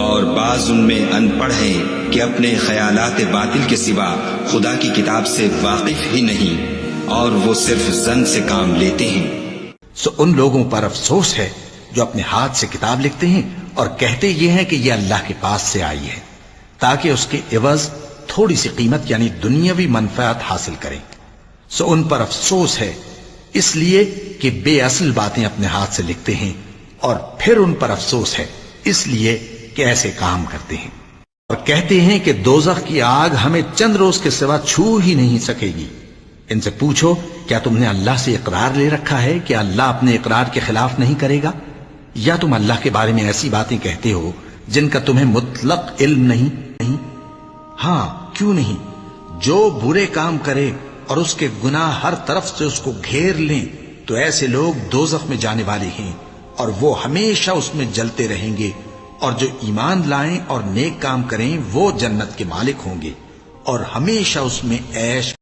اور بعض ان میں ان پڑھ ہیں کہ اپنے خیالات باطل کے سوا خدا کی کتاب سے واقف ہی نہیں، اور وہ صرف ظن سے کام لیتے ہیں۔ سو ان لوگوں پر افسوس ہے جو اپنے ہاتھ سے کتاب لکھتے ہیں اور کہتے یہ ہیں کہ یہ اللہ کے پاس سے آئی ہے، تاکہ اس کے عوض تھوڑی سی قیمت یعنی دنیاوی منفعت حاصل کریں۔ سو ان پر افسوس ہے اس لیے کہ بے اصل باتیں اپنے ہاتھ سے لکھتے ہیں، اور پھر ان پر افسوس ہے اس لیے کہ ایسے کام کرتے ہیں، اور کہتے ہیں کہ دوزخ کی آگ ہمیں چند روز کے سوا چھو ہی نہیں سکے گی۔ ان سے پوچھو کیا تم نے اللہ سے اقرار لے رکھا ہے کہ اللہ اپنے اقرار کے خلاف نہیں کرے گا، یا تم اللہ کے بارے میں ایسی باتیں کہتے ہو جن کا تمہیں مطلق علم نہیں؟ ہاں کیوں نہیں، جو برے کام کرے اور اس کے گناہ ہر طرف سے اس کو گھیر لیں تو ایسے لوگ دوزخ میں جانے والے ہیں، اور وہ ہمیشہ اس میں جلتے رہیں گے، اور جو ایمان لائیں اور نیک کام کریں وہ جنت کے مالک ہوں گے اور ہمیشہ اس میں عیش